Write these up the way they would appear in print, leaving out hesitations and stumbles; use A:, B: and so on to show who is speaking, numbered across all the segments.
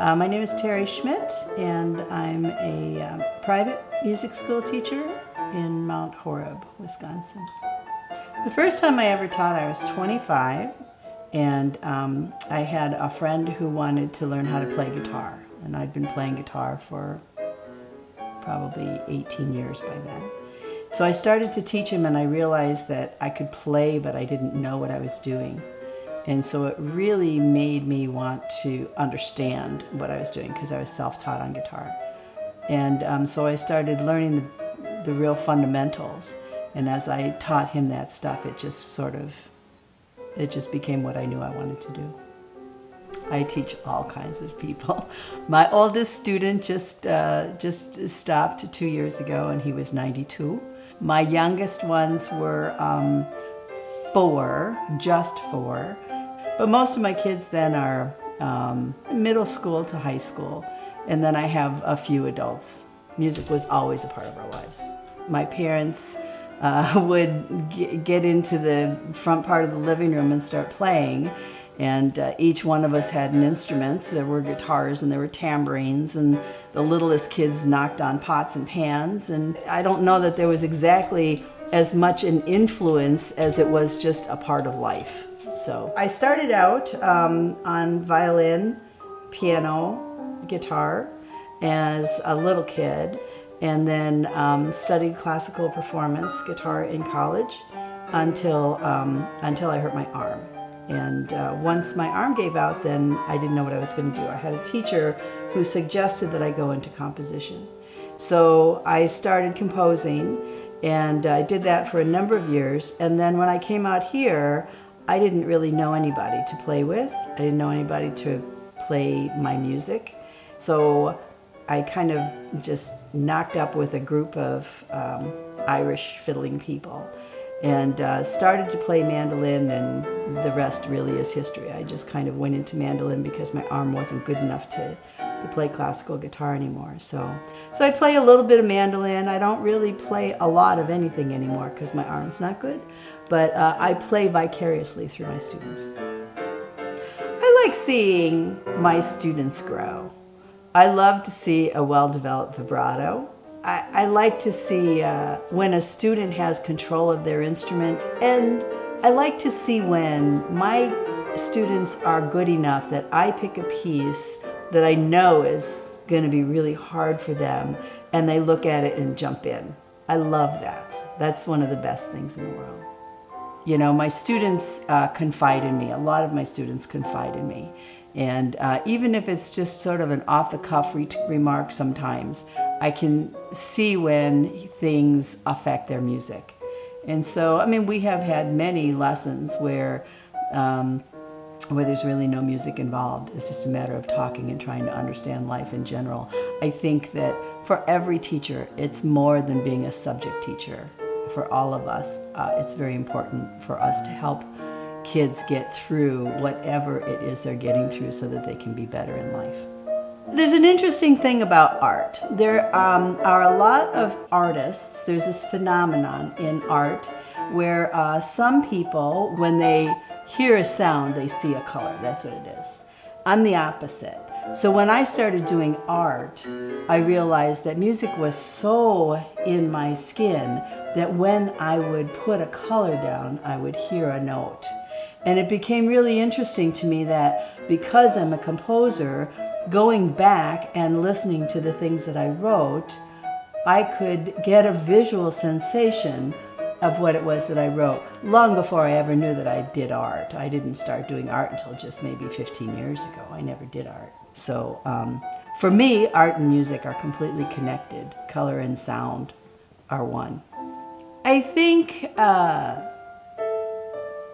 A: My name is Terri Schmit, and I'm a private music school teacher in Mount Horeb, Wisconsin. The first time I ever taught, I was 25, and I had a friend who wanted to learn how to play guitar, and I'd been playing guitar for probably 18 years by then. So I started to teach him, and I realized that I could play, but I didn't know what I was doing. And so it really made me want to understand what I was doing, because I was self-taught on guitar. And so I started learning the real fundamentals. And as I taught him that stuff, it just became what I knew I wanted to do. I teach all kinds of people. My oldest student just stopped 2 years ago, and he was 92. My youngest ones were 4, just 4. But most of my kids then are middle school to high school, and then I have a few adults. Music was always a part of our lives. My parents would get into the front part of the living room and start playing, and each one of us had an instrument. There were guitars and there were tambourines, and the littlest kids knocked on pots and pans, and I don't know that there was exactly as much an influence as it was just a part of life. So I started out on violin, piano, guitar as a little kid, and then studied classical performance guitar in college until I hurt my arm. And once my arm gave out, then I didn't know what I was going to do. I had a teacher who suggested that I go into composition. So I started composing, and I did that for a number of years. And then when I came out here, I didn't really know anybody to play with. I didn't know anybody to play my music. So I kind of just knocked up with a group of Irish fiddling people and started to play mandolin, and the rest really is history. I just kind of went into mandolin because my arm wasn't good enough to play classical guitar anymore. So I play a little bit of mandolin. I don't really play a lot of anything anymore because my arm's not good, but I play vicariously through my students. I like seeing my students grow. I love to see a well-developed vibrato. I like to see when a student has control of their instrument, and I like to see when my students are good enough that I pick a piece that I know is going to be really hard for them, and they look at it and jump in. I love that. That's one of the best things in the world. You know, my students confide in me. A lot of my students confide in me. And even if it's just sort of an off-the-cuff remark sometimes, I can see when things affect their music. And so, I mean, we have had many lessons where there's really no music involved. It's just a matter of talking and trying to understand life in general. I think that for every teacher, it's more than being a subject teacher. For all of us, it's very important for us to help kids get through whatever it is they're getting through so that they can be better in life. There's an interesting thing about art. There are a lot of artists. There's this phenomenon in art where some people, when they hear a sound, they see a color. That's what it is. I'm the opposite. So when I started doing art, I realized that music was so in my skin that when I would put a color down, I would hear a note. And it became really interesting to me that because I'm a composer, going back and listening to the things that I wrote, I could get a visual sensation of what it was that I wrote long before I ever knew that I did art. I didn't start doing art until just maybe 15 years ago. I never did art. So for me, art and music are completely connected. Color and sound are one. I think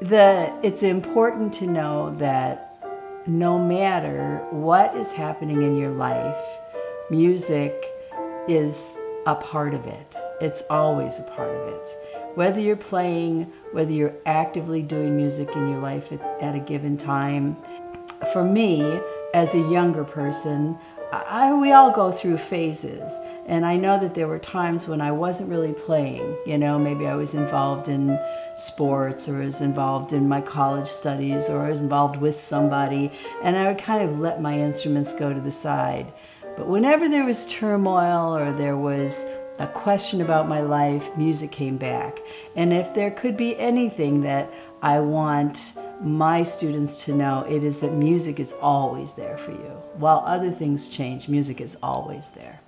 A: it's important to know that no matter what is happening in your life, music is a part of it. It's always a part of it. Whether you're playing, whether you're actively doing music in your life at a given time. For me, as a younger person, we all go through phases. And I know that there were times when I wasn't really playing, you know, maybe I was involved in sports or was involved in my college studies or I was involved with somebody, and I would kind of let my instruments go to the side. But whenever there was turmoil or there was a question about my life, music came back. And if there could be anything that I want my students to know, it is that music is always there for you. While other things change, music is always there.